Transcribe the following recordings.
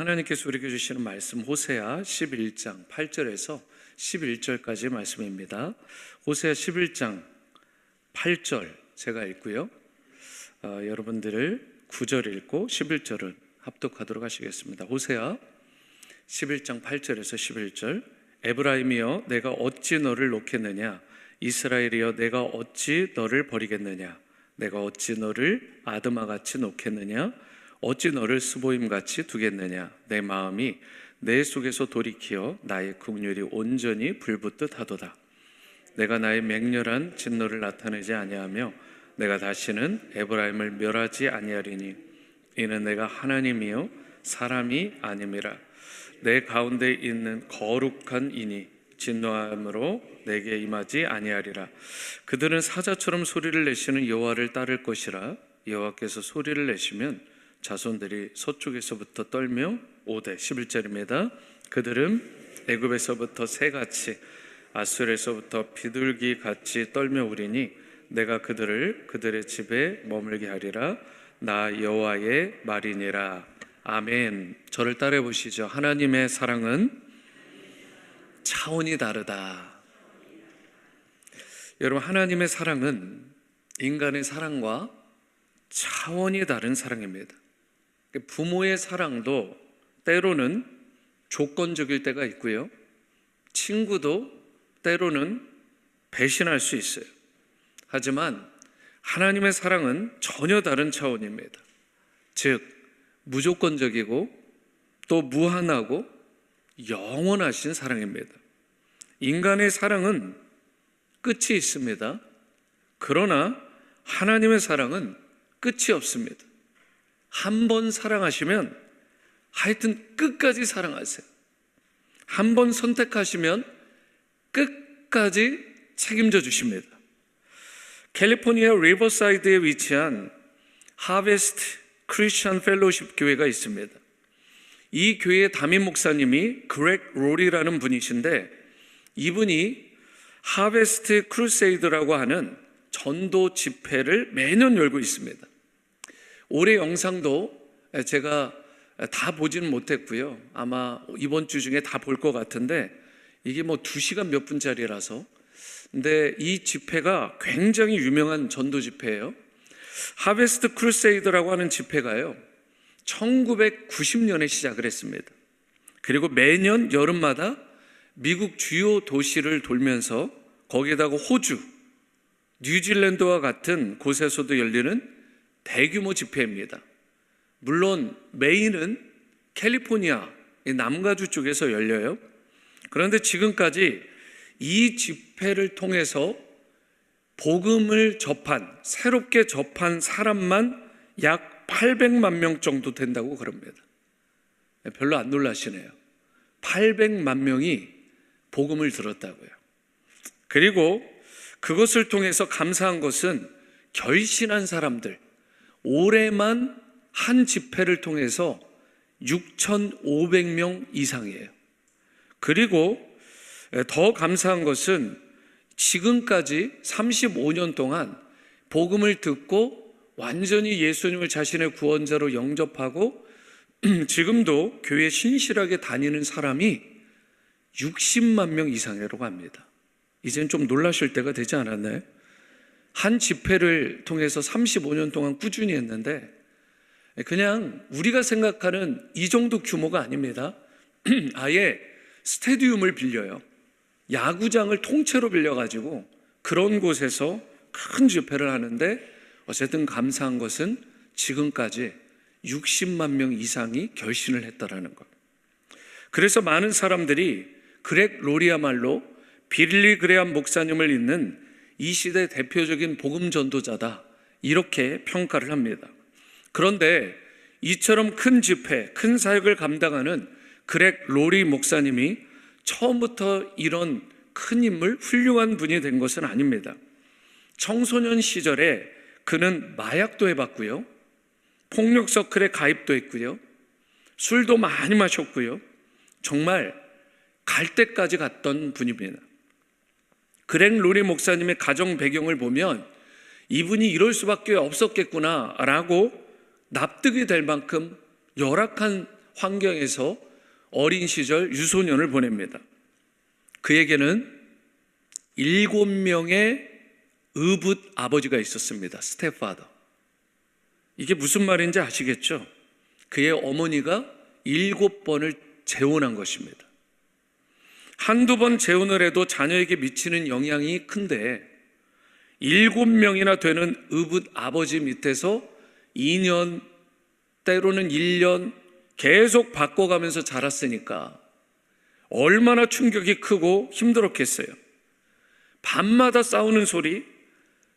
하나님께서 우리에게 주시는 말씀 호세아 11장 8절에서 11절까지 말씀입니다. 호세아 11장 8절 제가 읽고요. 여러분들을 9절 읽고 11절은 합독하도록 하시겠습니다. 호세아 11장 8절에서 11절. 에브라임이여 내가 어찌 너를 놓겠느냐, 이스라엘이여 내가 어찌 너를 버리겠느냐, 내가 어찌 너를 아드마같이 놓겠느냐, 어찌 너를 스보임같이 두겠느냐. 내 마음이 내 속에서 돌이키어 나의 긍휼이 온전히 불붙듯 하도다. 내가 나의 맹렬한 진노를 나타내지 아니하며 내가 다시는 에브라임을 멸하지 아니하리니 이는 내가 하나님이요 사람이 아님이라. 내 가운데 있는 거룩한 이니 진노함으로 내게 임하지 아니하리라. 그들은 사자처럼 소리를 내시는 여호와를 따를 것이라. 여호와께서 소리를 내시면 자손들이 서쪽에서부터 떨며 오되. 11절입니다. 그들은 애굽에서부터 새같이 아수르에서부터 비둘기같이 떨며 오리니 내가 그들을 그들의 집에 머물게 하리라. 나 여호와의 말이니라. 아멘. 저를 따라해 보시죠. 하나님의 사랑은 차원이 다르다. 여러분, 하나님의 사랑은 인간의 사랑과 차원이 다른 사랑입니다. 부모의 사랑도 때로는 조건적일 때가 있고요, 친구도 때로는 배신할 수 있어요. 하지만 하나님의 사랑은 전혀 다른 차원입니다. 즉 무조건적이고 또 무한하고 영원하신 사랑입니다. 인간의 사랑은 끝이 있습니다. 그러나 하나님의 사랑은 끝이 없습니다. 한 번 사랑하시면 하여튼 끝까지 사랑하세요. 한 번 선택하시면 끝까지 책임져 주십니다. 캘리포니아 리버사이드에 위치한 하베스트 크리스천 펠로십 교회가 있습니다. 이 교회의 담임 목사님이 그렉 롤이라는 분이신데, 이분이 하베스트 크루세이드라고 하는 전도 집회를 매년 열고 있습니다. 올해 영상도 제가 다 보지는 못했고요, 아마 이번 주 중에 다 볼 것 같은데, 이게 뭐 2시간 몇 분짜리라서. 근데 이 집회가 굉장히 유명한 전도 집회예요. 하베스트 크루세이드라고 하는 집회가요 1990년에 시작을 했습니다. 그리고 매년 여름마다 미국 주요 도시를 돌면서 거기에다가 호주, 뉴질랜드와 같은 곳에서도 열리는 대규모 집회입니다. 물론 메인은 캘리포니아 남가주 쪽에서 열려요. 그런데 지금까지 이 집회를 통해서 복음을 접한, 새롭게 접한 사람만 약 800만 명 정도 된다고 그럽니다. 별로 안 놀라시네요. 800만 명이 복음을 들었다고요. 그리고 그것을 통해서 감사한 것은 결신한 사람들, 올해만 한 집회를 통해서 6,500명 이상이에요. 그리고 더 감사한 것은 지금까지 35년 동안 복음을 듣고 완전히 예수님을 자신의 구원자로 영접하고 지금도 교회 신실하게 다니는 사람이 60만 명 이상이라고 합니다. 이젠 좀 놀라실 때가 되지 않았나요? 한 집회를 통해서 35년 동안 꾸준히 했는데 그냥 우리가 생각하는 이 정도 규모가 아닙니다. 아예 스테디움을 빌려요. 야구장을 통째로 빌려가지고 그런 곳에서 큰 집회를 하는데, 어쨌든 감사한 것은 지금까지 60만 명 이상이 결신을 했다라는 것. 그래서 많은 사람들이 그렉 롤이야말로 빌리 그레암 목사님을 잇는 이 시대 대표적인 복음 전도자다, 이렇게 평가를 합니다. 그런데 이처럼 큰 집회, 큰 사역을 감당하는 그렉 롤이 목사님이 처음부터 이런 큰 인물, 훌륭한 분이 된 것은 아닙니다. 청소년 시절에 그는 마약도 해봤고요, 폭력 서클에 가입도 했고요, 술도 많이 마셨고요, 정말 갈 때까지 갔던 분입니다. 그렉 롤이 목사님의 가정 배경을 보면 이분이 이럴 수밖에 없었겠구나 라고 납득이 될 만큼 열악한 환경에서 어린 시절 유소년을 보냅니다. 그에게는 7명의 의붓 아버지가 있었습니다. 스텝파더. 이게 무슨 말인지 아시겠죠? 그의 어머니가 7번을 재혼한 것입니다. 한두 번 재혼을 해도 자녀에게 미치는 영향이 큰데 7명이나 되는 의붓 아버지 밑에서 2년, 때로는 1년 계속 바꿔가면서 자랐으니까 얼마나 충격이 크고 힘들었겠어요. 밤마다 싸우는 소리,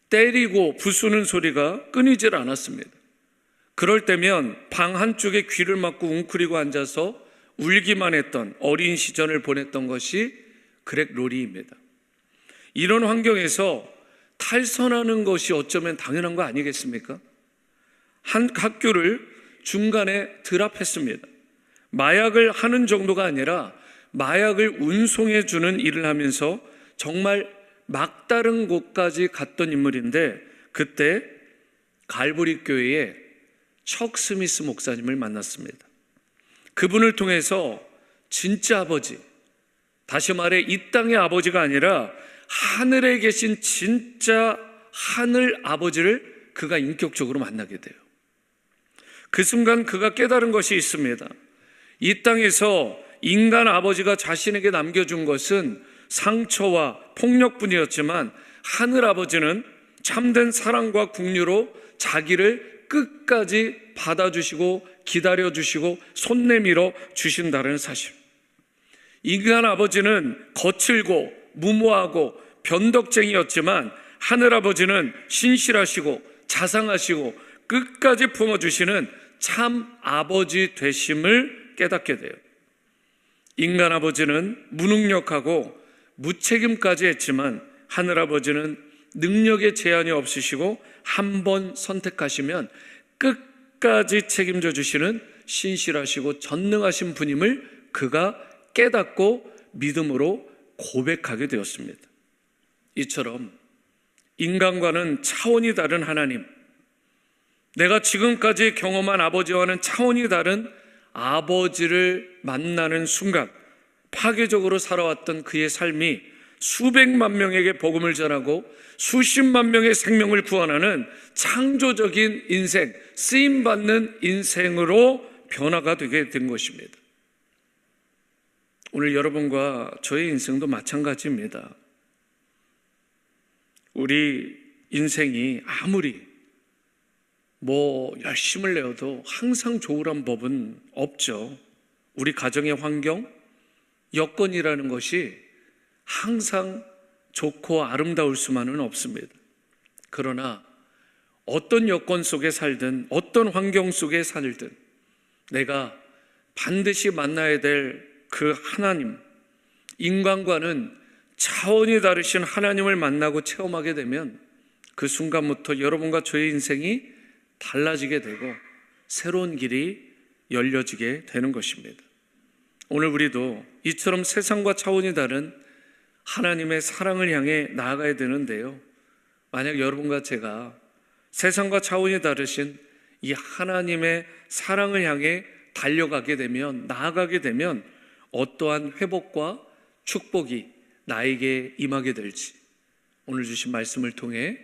때리고 부수는 소리가 끊이질 않았습니다. 그럴 때면 방 한쪽에 귀를 막고 웅크리고 앉아서 울기만 했던 어린 시절을 보냈던 것이 그렉 로리입니다. 이런 환경에서 탈선하는 것이 어쩌면 당연한 거 아니겠습니까? 한 학교를 중간에 드랍했습니다. 마약을 하는 정도가 아니라 마약을 운송해 주는 일을 하면서 정말 막다른 곳까지 갔던 인물인데, 그때 갈보리 교회에 척 스미스 목사님을 만났습니다. 그분을 통해서 진짜 아버지, 다시 말해 이 땅의 아버지가 아니라 하늘에 계신 진짜 하늘 아버지를 그가 인격적으로 만나게 돼요. 그 순간 그가 깨달은 것이 있습니다. 이 땅에서 인간 아버지가 자신에게 남겨준 것은 상처와 폭력뿐이었지만 하늘 아버지는 참된 사랑과 긍휼로 자기를 끝까지 받아주시고 기다려주시고 손 내밀어 주신다는 사실. 인간 아버지는 거칠고 무모하고 변덕쟁이였지만 하늘 아버지는 신실하시고 자상하시고 끝까지 품어주시는 참 아버지 되심을 깨닫게 돼요. 인간 아버지는 무능력하고 무책임까지 했지만 하늘 아버지는 능력에 제한이 없으시고 한 번 선택하시면 끝까지 책임져 주시는 신실하시고 전능하신 분임을 그가 깨닫고 믿음으로 고백하게 되었습니다. 이처럼 인간과는 차원이 다른 하나님, 내가 지금까지 경험한 아버지와는 차원이 다른 아버지를 만나는 순간 파괴적으로 살아왔던 그의 삶이 수백만 명에게 복음을 전하고 수십만 명의 생명을 구원하는 창조적인 인생, 쓰임받는 인생으로 변화가 되게 된 것입니다. 오늘 여러분과 저의 인생도 마찬가지입니다. 우리 인생이 아무리 열심을 내어도 항상 좋으란 법은 없죠. 우리 가정의 환경, 여건이라는 것이 항상 좋고 아름다울 수만은 없습니다. 그러나 어떤 여건 속에 살든 어떤 환경 속에 살든 내가 반드시 만나야 될 그 하나님, 인간과는 차원이 다르신 하나님을 만나고 체험하게 되면 그 순간부터 여러분과 저의 인생이 달라지게 되고 새로운 길이 열려지게 되는 것입니다. 오늘 우리도 이처럼 세상과 차원이 다른 하나님의 사랑을 향해 나아가야 되는데요, 만약 여러분과 제가 세상과 차원이 다르신 이 하나님의 사랑을 향해 달려가게 되면, 나아가게 되면 어떠한 회복과 축복이 나에게 임하게 될지 오늘 주신 말씀을 통해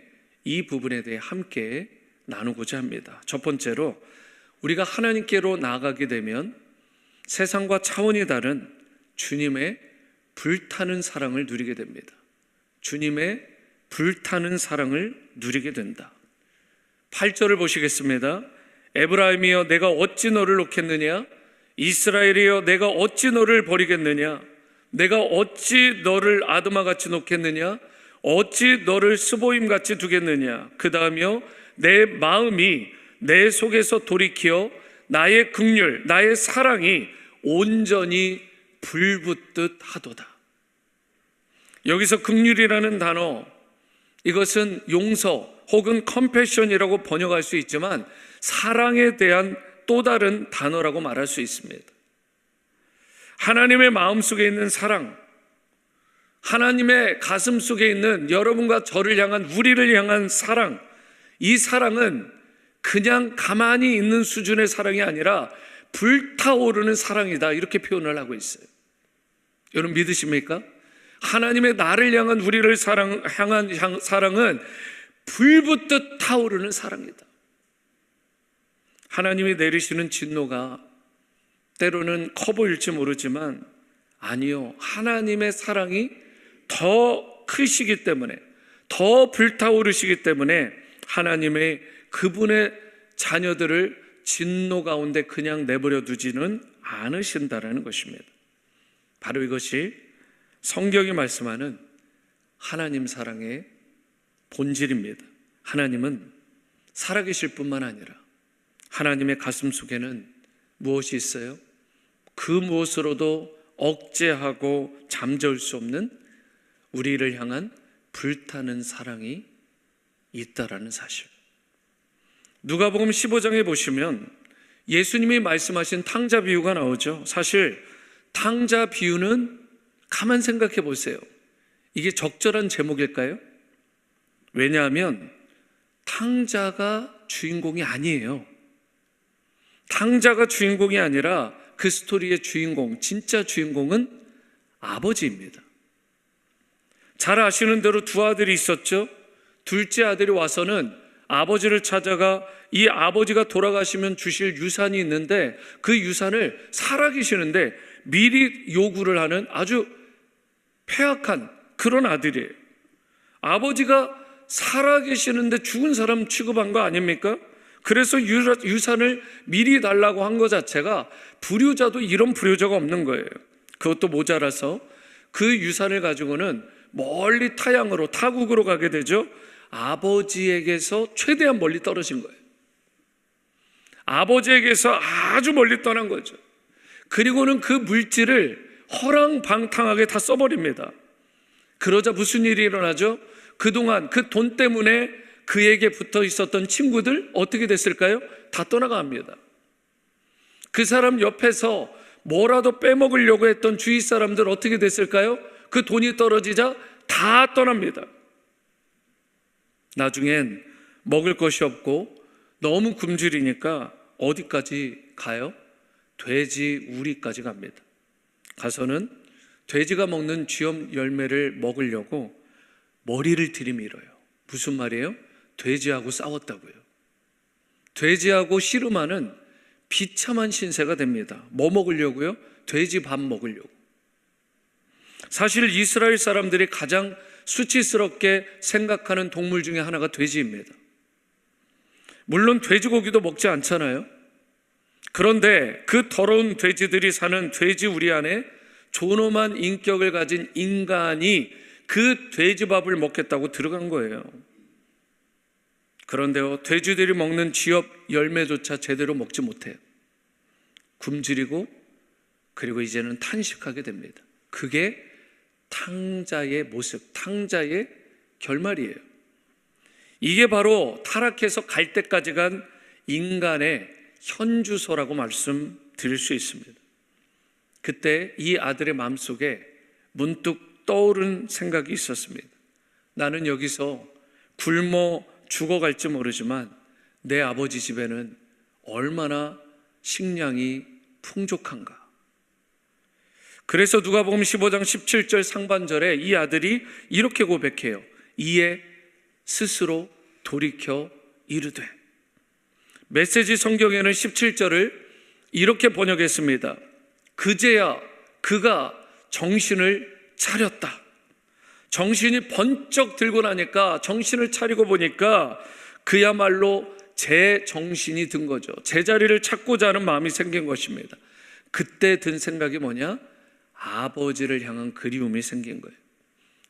이 부분에 대해 함께 나누고자 합니다. 첫 번째로, 우리가 하나님께로 나아가게 되면 세상과 차원이 다른 주님의 불타는 사랑을 누리게 됩니다. 주님의 불타는 사랑을 누리게 된다. 8절을 보시겠습니다. 에브라임이여 내가 어찌 너를 놓겠느냐, 이스라엘이여 내가 어찌 너를 버리겠느냐, 내가 어찌 너를 아드마같이 놓겠느냐, 어찌 너를 스보임같이 두겠느냐. 그 다음이요, 내 마음이 내 속에서 돌이켜 나의 긍휼, 나의 사랑이 온전히 불붙듯 하도다. 여기서 긍휼이라는 단어, 이것은 용서 혹은 컴패션이라고 번역할 수 있지만 사랑에 대한 또 다른 단어라고 말할 수 있습니다. 하나님의 마음속에 있는 사랑, 하나님의 가슴 속에 있는 여러분과 저를 향한, 우리를 향한 사랑, 이 사랑은 그냥 가만히 있는 수준의 사랑이 아니라 불타오르는 사랑이다, 이렇게 표현을 하고 있어요. 여러분 믿으십니까? 하나님의 나를 향한 우리를 향한 사랑은 불붙듯 타오르는 사랑이다. 하나님이 내리시는 진노가 때로는 커 보일지 모르지만 아니요, 하나님의 사랑이 더 크시기 때문에, 더 불타오르시기 때문에 하나님의 그분의 자녀들을 진노 가운데 그냥 내버려 두지는 않으신다라는 것입니다. 바로 이것이 성경이 말씀하는 하나님 사랑의 본질입니다. 하나님은 살아계실 뿐만 아니라 하나님의 가슴 속에는 무엇이 있어요? 그 무엇으로도 억제하고 잠재울 수 없는 우리를 향한 불타는 사랑이 있다라는 사실. 누가복음 15장에 보시면 예수님이 말씀하신 탕자 비유가 나오죠. 사실 탕자 비유는 가만 생각해 보세요. 이게 적절한 제목일까요? 왜냐하면 탕자가 주인공이 아니에요. 탕자가 주인공이 아니라 그 스토리의 주인공, 진짜 주인공은 아버지입니다. 잘 아시는 대로 두 아들이 있었죠. 둘째 아들이 와서는 아버지를 찾아가 이 아버지가 돌아가시면 주실 유산이 있는데 그 유산을 살아계시는데 미리 요구를 하는 아주 폐악한 그런 아들이에요. 아버지가 살아계시는데 죽은 사람 취급한 거 아닙니까? 그래서 유산을 미리 달라고 한 것 자체가 불효자도 이런 불효자가 없는 거예요. 그것도 모자라서 그 유산을 가지고는 멀리 타향으로, 타국으로 가게 되죠. 아버지에게서 최대한 멀리 떨어진 거예요. 아버지에게서 아주 멀리 떠난 거죠. 그리고는 그 물질을 허랑방탕하게 다 써버립니다. 그러자 무슨 일이 일어나죠? 그동안 그 돈 때문에 그에게 붙어 있었던 친구들 어떻게 됐을까요? 다 떠나갑니다. 그 사람 옆에서 뭐라도 빼먹으려고 했던 주위 사람들 어떻게 됐을까요? 그 돈이 떨어지자 다 떠납니다. 나중엔 먹을 것이 없고 너무 굶주리니까 어디까지 가요? 돼지 우리까지 갑니다. 가서는 돼지가 먹는 쥐엄 열매를 먹으려고 머리를 들이밀어요. 무슨 말이에요? 돼지하고 싸웠다고요. 돼지하고 씨름하는 비참한 신세가 됩니다. 뭐 먹으려고요? 돼지 밥 먹으려고. 사실 이스라엘 사람들이 가장 수치스럽게 생각하는 동물 중에 하나가 돼지입니다. 물론 돼지고기도 먹지 않잖아요. 그런데 그 더러운 돼지들이 사는 돼지 우리 안에 존엄한 인격을 가진 인간이 그 돼지밥을 먹겠다고 들어간 거예요. 그런데요, 돼지들이 먹는 쥐엽 열매조차 제대로 먹지 못해요. 굶주리고 그리고 이제는 탄식하게 됩니다. 그게 탕자의 모습, 탕자의 결말이에요. 이게 바로 타락해서 갈 때까지 간 인간의 현주소라고 말씀드릴 수 있습니다. 그때 이 아들의 마음속에 문득 떠오른 생각이 있었습니다. 나는 여기서 굶어 죽어갈지 모르지만 내 아버지 집에는 얼마나 식량이 풍족한가. 그래서 누가복음 15장 17절 상반절에 이 아들이 이렇게 고백해요. 이에 스스로 돌이켜 이르되. 메시지 성경에는 17절을 이렇게 번역했습니다. 그제야 그가 정신을 차렸다. 정신이 번쩍 들고 나니까, 정신을 차리고 보니까 그야말로 제정신이 든 거죠. 제자리를 찾고자 하는 마음이 생긴 것입니다. 그때 든 생각이 뭐냐? 아버지를 향한 그리움이 생긴 거예요.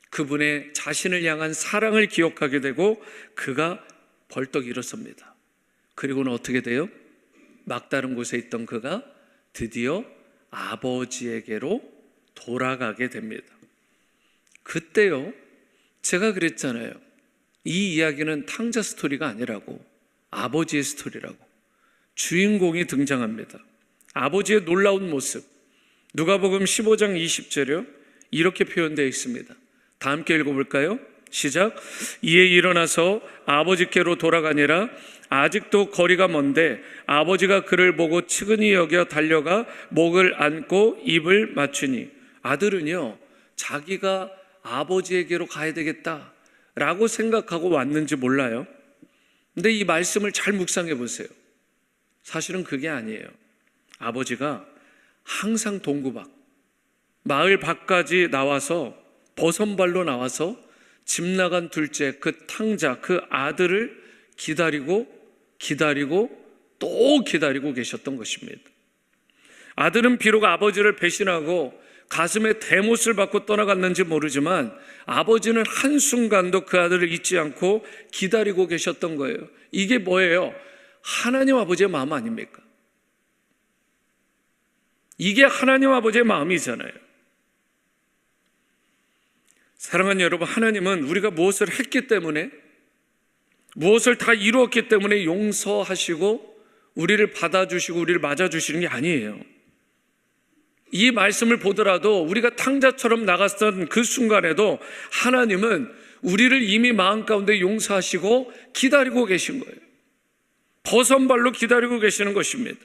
그분의 자신을 향한 사랑을 기억하게 되고 그가 벌떡 일어섭니다. 그리고는 어떻게 돼요? 막다른 곳에 있던 그가 드디어 아버지에게로 돌아가게 됩니다. 그때요, 제가 그랬잖아요. 이 이야기는 탕자 스토리가 아니라고, 아버지의 스토리라고. 주인공이 등장합니다. 아버지의 놀라운 모습. 누가복음 15장 20절이요, 이렇게 표현되어 있습니다. 다 함께 읽어볼까요? 시작. 이에 일어나서 아버지께로 돌아가니라. 아직도 거리가 먼데 아버지가 그를 보고 측은히 여겨 달려가 목을 안고 입을 맞추니. 아들은요, 자기가 아버지에게로 가야 되겠다라고 생각하고 왔는지 몰라요. 근데 이 말씀을 잘 묵상해 보세요. 사실은 그게 아니에요. 아버지가 항상 동구박, 마을 밖까지 나와서 버선발로 나와서 집 나간 둘째 그 탕자, 그 아들을 기다리고 또 기다리고 계셨던 것입니다. 아들은 비록 아버지를 배신하고 가슴에 대못을 받고 떠나갔는지 모르지만 아버지는 한순간도 그 아들을 잊지 않고 기다리고 계셨던 거예요. 이게 뭐예요? 하나님 아버지의 마음 아닙니까? 이게 하나님 아버지의 마음이잖아요. 사랑하는 여러분, 하나님은 우리가 무엇을 했기 때문에, 무엇을 다 이루었기 때문에 용서하시고 우리를 받아주시고 우리를 맞아주시는 게 아니에요. 이 말씀을 보더라도 우리가 탕자처럼 나갔던 그 순간에도 하나님은 우리를 이미 마음 가운데 용서하시고 기다리고 계신 거예요. 버선발로 기다리고 계시는 것입니다.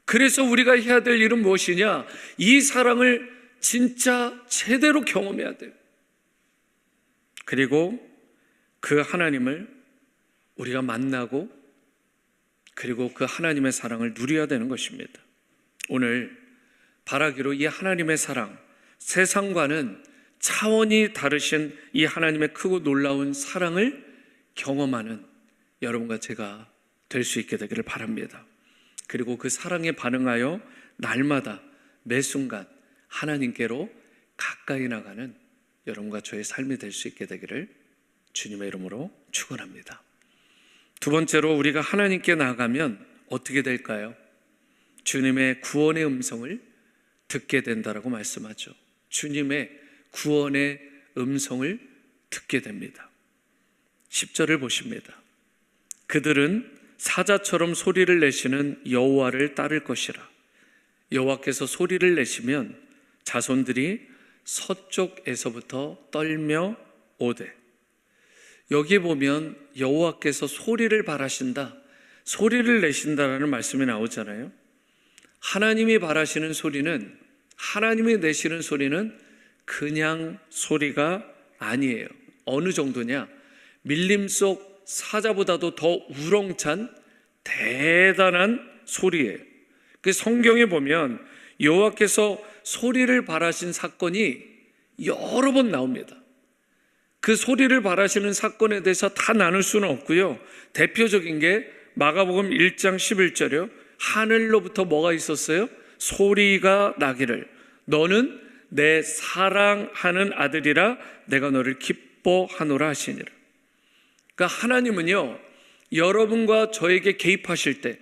그래서 우리가 해야 될 일은 무엇이냐? 이 사랑을 진짜 제대로 경험해야 돼요. 그리고 그 하나님을 우리가 만나고 그리고 그 하나님의 사랑을 누려야 되는 것입니다. 오늘 바라기로 이 하나님의 사랑, 세상과는 차원이 다르신 이 하나님의 크고 놀라운 사랑을 경험하는 여러분과 제가 될 수 있게 되기를 바랍니다. 그리고 그 사랑에 반응하여 날마다 매 순간 하나님께로 가까이 나가는 여러분과 저의 삶이 될 수 있게 되기를 주님의 이름으로 축원합니다. 두 번째로, 우리가 하나님께 나가면 어떻게 될까요? 주님의 구원의 음성을 듣게 된다라고 말씀하죠. 주님의 구원의 음성을 듣게 됩니다. 10절을 보십니다. 그들은 사자처럼 소리를 내시는 여호와를 따를 것이라. 여호와께서 소리를 내시면 자손들이 서쪽에서부터 떨며 오되. 여기 보면 여호와께서 소리를 바라신다, 소리를 내신다라는 말씀이 나오잖아요. 하나님이 바라시는 소리는, 하나님이 내시는 소리는 그냥 소리가 아니에요. 어느 정도냐? 밀림 속 사자보다도 더 우렁찬 대단한 소리예요. 그 성경에 보면 여호와께서 소리를 바라신 사건이 여러 번 나옵니다. 그 소리를 바라시는 사건에 대해서 다 나눌 수는 없고요. 대표적인 게 마가복음 1장 11절이요. 하늘로부터 뭐가 있었어요? 소리가 나기를, 너는 내 사랑하는 아들이라 내가 너를 기뻐하노라 하시니라. 그러니까 하나님은요, 여러분과 저에게 개입하실 때,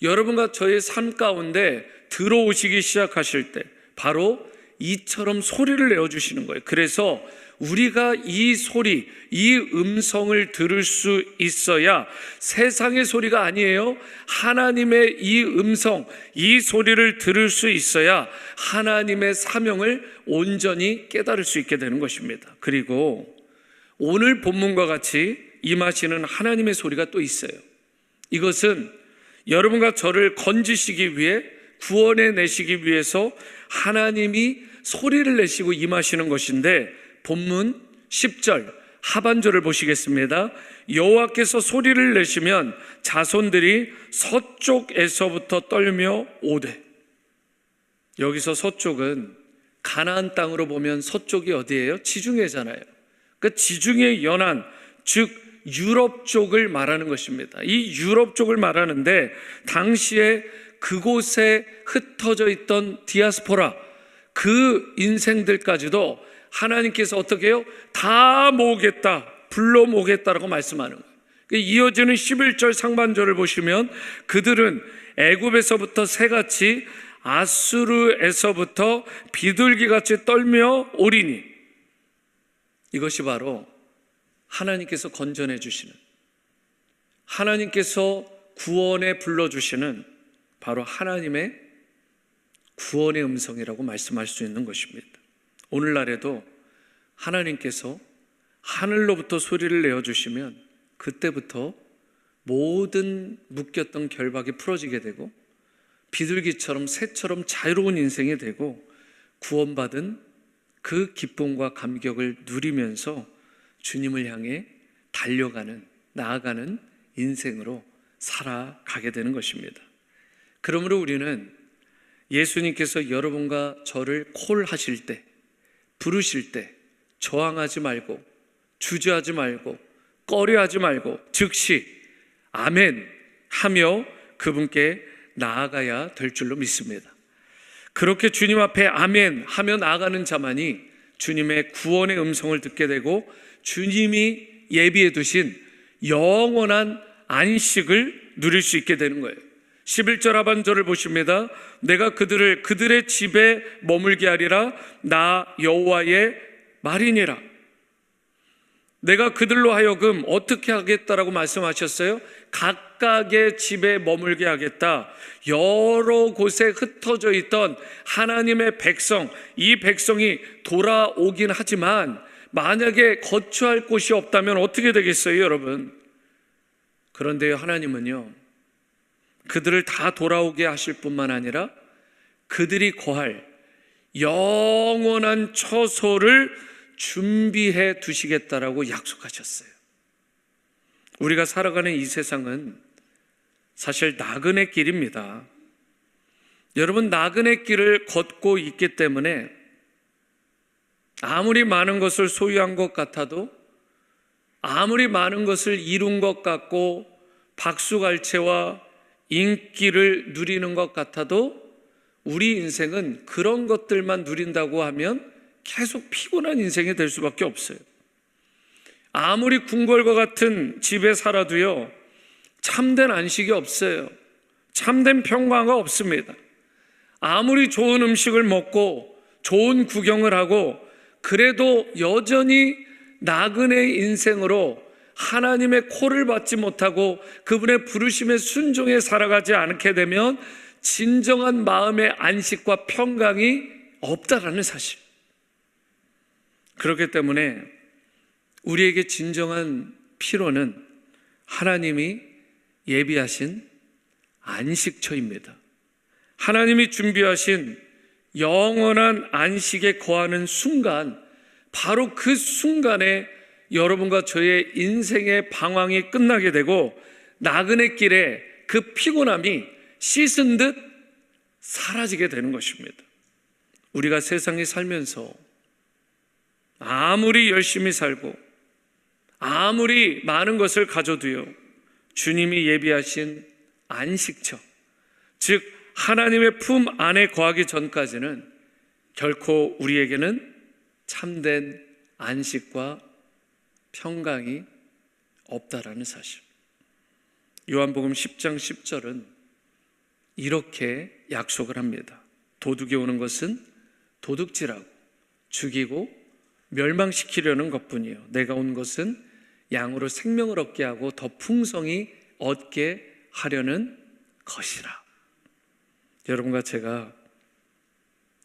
여러분과 저의 삶 가운데 들어오시기 시작하실 때 바로 이처럼 소리를 내어주시는 거예요. 그래서 우리가 이 소리, 이 음성을 들을 수 있어야, 세상의 소리가 아니에요, 하나님의 이 음성, 이 소리를 들을 수 있어야 하나님의 사명을 온전히 깨달을 수 있게 되는 것입니다. 그리고 오늘 본문과 같이 임하시는 하나님의 소리가 또 있어요. 이것은 여러분과 저를 건지시기 위해, 구원해 내시기 위해서 하나님이 소리를 내시고 임하시는 것인데, 본문 10절 하반절을 보시겠습니다. 여호와께서 소리를 내시면 자손들이 서쪽에서부터 떨며 오되. 여기서 서쪽은 가나안 땅으로 보면 서쪽이 어디예요? 지중해잖아요. 그 지중해 연안, 즉 유럽 쪽을 말하는 것입니다. 이 유럽 쪽을 말하는데, 당시에 그곳에 흩어져 있던 디아스포라, 그 인생들까지도 하나님께서 어떻게 해요? 다 모으겠다, 불러 모으겠다라고 말씀하는 거예요. 이어지는 11절 상반절을 보시면 그들은 애굽에서부터 새같이 아수르에서부터 비둘기같이 떨며 오리니. 이것이 바로 하나님께서 건져내 주시는, 하나님께서 구원에 불러주시는 바로 하나님의 구원의 음성이라고 말씀할 수 있는 것입니다. 오늘날에도 하나님께서 하늘로부터 소리를 내어주시면 그때부터 모든 묶였던 결박이 풀어지게 되고 비둘기처럼 새처럼 자유로운 인생이 되고 구원받은 그 기쁨과 감격을 누리면서 주님을 향해 달려가는, 나아가는 인생으로 살아가게 되는 것입니다. 그러므로 우리는 예수님께서 여러분과 저를 콜하실 때, 부르실 때 저항하지 말고, 주저하지 말고, 꺼려하지 말고 즉시 아멘 하며 그분께 나아가야 될 줄로 믿습니다. 그렇게 주님 앞에 아멘 하며 나아가는 자만이 주님의 구원의 음성을 듣게 되고 주님이 예비해 두신 영원한 안식을 누릴 수 있게 되는 거예요. 11절 하반절을 보십니다. 내가 그들을 그들의 집에 머물게 하리라. 나 여호와의 말이니라. 내가 그들로 하여금 어떻게 하겠다라고 말씀하셨어요? 각각의 집에 머물게 하겠다. 여러 곳에 흩어져 있던 하나님의 백성, 이 백성이 돌아오긴 하지만 만약에 거처할 곳이 없다면 어떻게 되겠어요, 여러분? 그런데 하나님은요, 그들을 다 돌아오게 하실 뿐만 아니라 그들이 거할 영원한 처소를 준비해 두시겠다라고 약속하셨어요. 우리가 살아가는 이 세상은 사실 나그네 길입니다. 여러분, 나그네 길을 걷고 있기 때문에 아무리 많은 것을 소유한 것 같아도, 아무리 많은 것을 이룬 것 같고 박수갈채와 인기를 누리는 것 같아도 우리 인생은 그런 것들만 누린다고 하면 계속 피곤한 인생이 될 수밖에 없어요. 아무리 궁궐과 같은 집에 살아도요, 참된 안식이 없어요. 참된 평화가 없습니다. 아무리 좋은 음식을 먹고 좋은 구경을 하고 그래도 여전히 나그네의 인생으로 하나님의 콜을 받지 못하고 그분의 부르심에 순종해 살아가지 않게 되면 진정한 마음의 안식과 평강이 없다라는 사실. 그렇기 때문에 우리에게 진정한 필요는 하나님이 예비하신 안식처입니다. 하나님이 준비하신 영원한 안식에 거하는 순간, 바로 그 순간에 여러분과 저의 인생의 방황이 끝나게 되고 나그네 길에 그 피곤함이 씻은 듯 사라지게 되는 것입니다. 우리가 세상에 살면서 아무리 열심히 살고 아무리 많은 것을 가져도요, 주님이 예비하신 안식처, 즉 하나님의 품 안에 거하기 전까지는 결코 우리에게는 참된 안식과 평강이 없다라는 사실. 요한복음 10장 10절은 이렇게 약속을 합니다. 도둑이 오는 것은 도둑질하고 죽이고 멸망시키려는 것뿐이요, 내가 온 것은 양으로 생명을 얻게 하고 더 풍성히 얻게 하려는 것이라. 여러분과 제가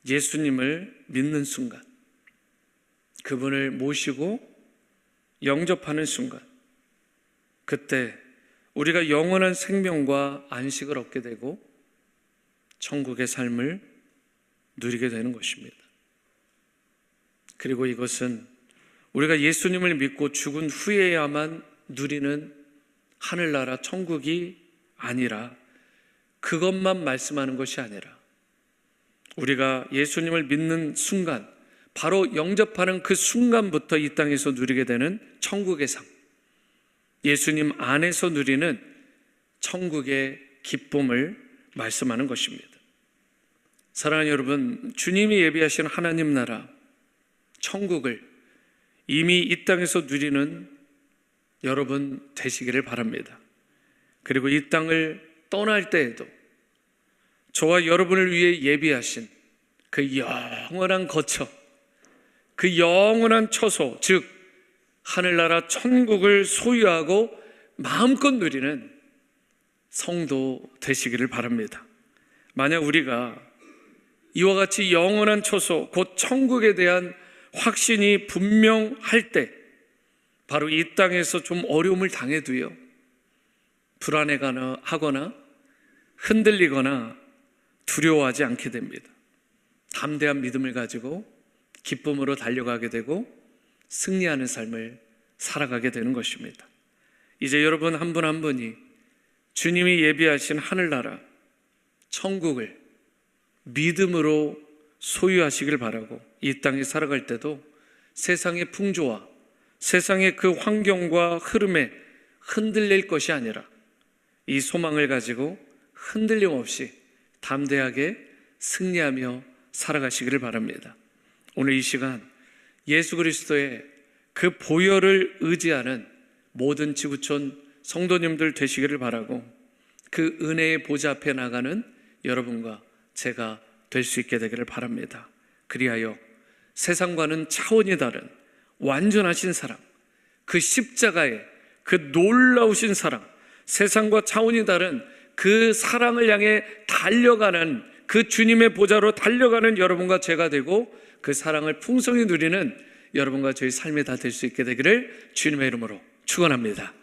예수님을 믿는 순간, 그분을 모시고 영접하는 순간, 그때 우리가 영원한 생명과 안식을 얻게 되고 천국의 삶을 누리게 되는 것입니다. 그리고 이것은 우리가 예수님을 믿고 죽은 후에야만 누리는 하늘나라 천국이 아니라, 그것만 말씀하는 것이 아니라 우리가 예수님을 믿는 순간, 바로 영접하는 그 순간부터 이 땅에서 누리게 되는 천국의 삶, 예수님 안에서 누리는 천국의 기쁨을 말씀하는 것입니다. 사랑하는 여러분, 주님이 예비하신 하나님 나라 천국을 이미 이 땅에서 누리는 여러분 되시기를 바랍니다. 그리고 이 땅을 떠날 때에도 저와 여러분을 위해 예비하신 그 영원한 거처, 그 영원한 처소, 즉 하늘나라 천국을 소유하고 마음껏 누리는 성도 되시기를 바랍니다. 만약 우리가 이와 같이 영원한 처소, 곧 천국에 대한 확신이 분명할 때, 바로 이 땅에서 좀 어려움을 당해도요, 불안해하거나 흔들리거나 두려워하지 않게 됩니다. 담대한 믿음을 가지고 기쁨으로 달려가게 되고 승리하는 삶을 살아가게 되는 것입니다. 이제 여러분 한 분 한 분이 주님이 예비하신 하늘나라 천국을 믿음으로 소유하시길 바라고 이 땅에 살아갈 때도 세상의 풍조와 세상의 그 환경과 흐름에 흔들릴 것이 아니라 이 소망을 가지고 흔들림 없이 담대하게 승리하며 살아가시기를 바랍니다. 오늘 이 시간 예수 그리스도의 그 보혈을 의지하는 모든 지구촌 성도님들 되시기를 바라고 그 은혜의 보좌 앞에 나가는 여러분과 제가 될 수 있게 되기를 바랍니다. 그리하여 세상과는 차원이 다른 완전하신 사랑, 그 십자가의 그 놀라우신 사랑, 세상과 차원이 다른 그 사랑을 향해 달려가는 그 주님의 보좌로 달려가는 여러분과 제가 되고 그 사랑을 풍성히 누리는 여러분과 저희 삶이 다 될 수 있게 되기를 주님의 이름으로 축원합니다.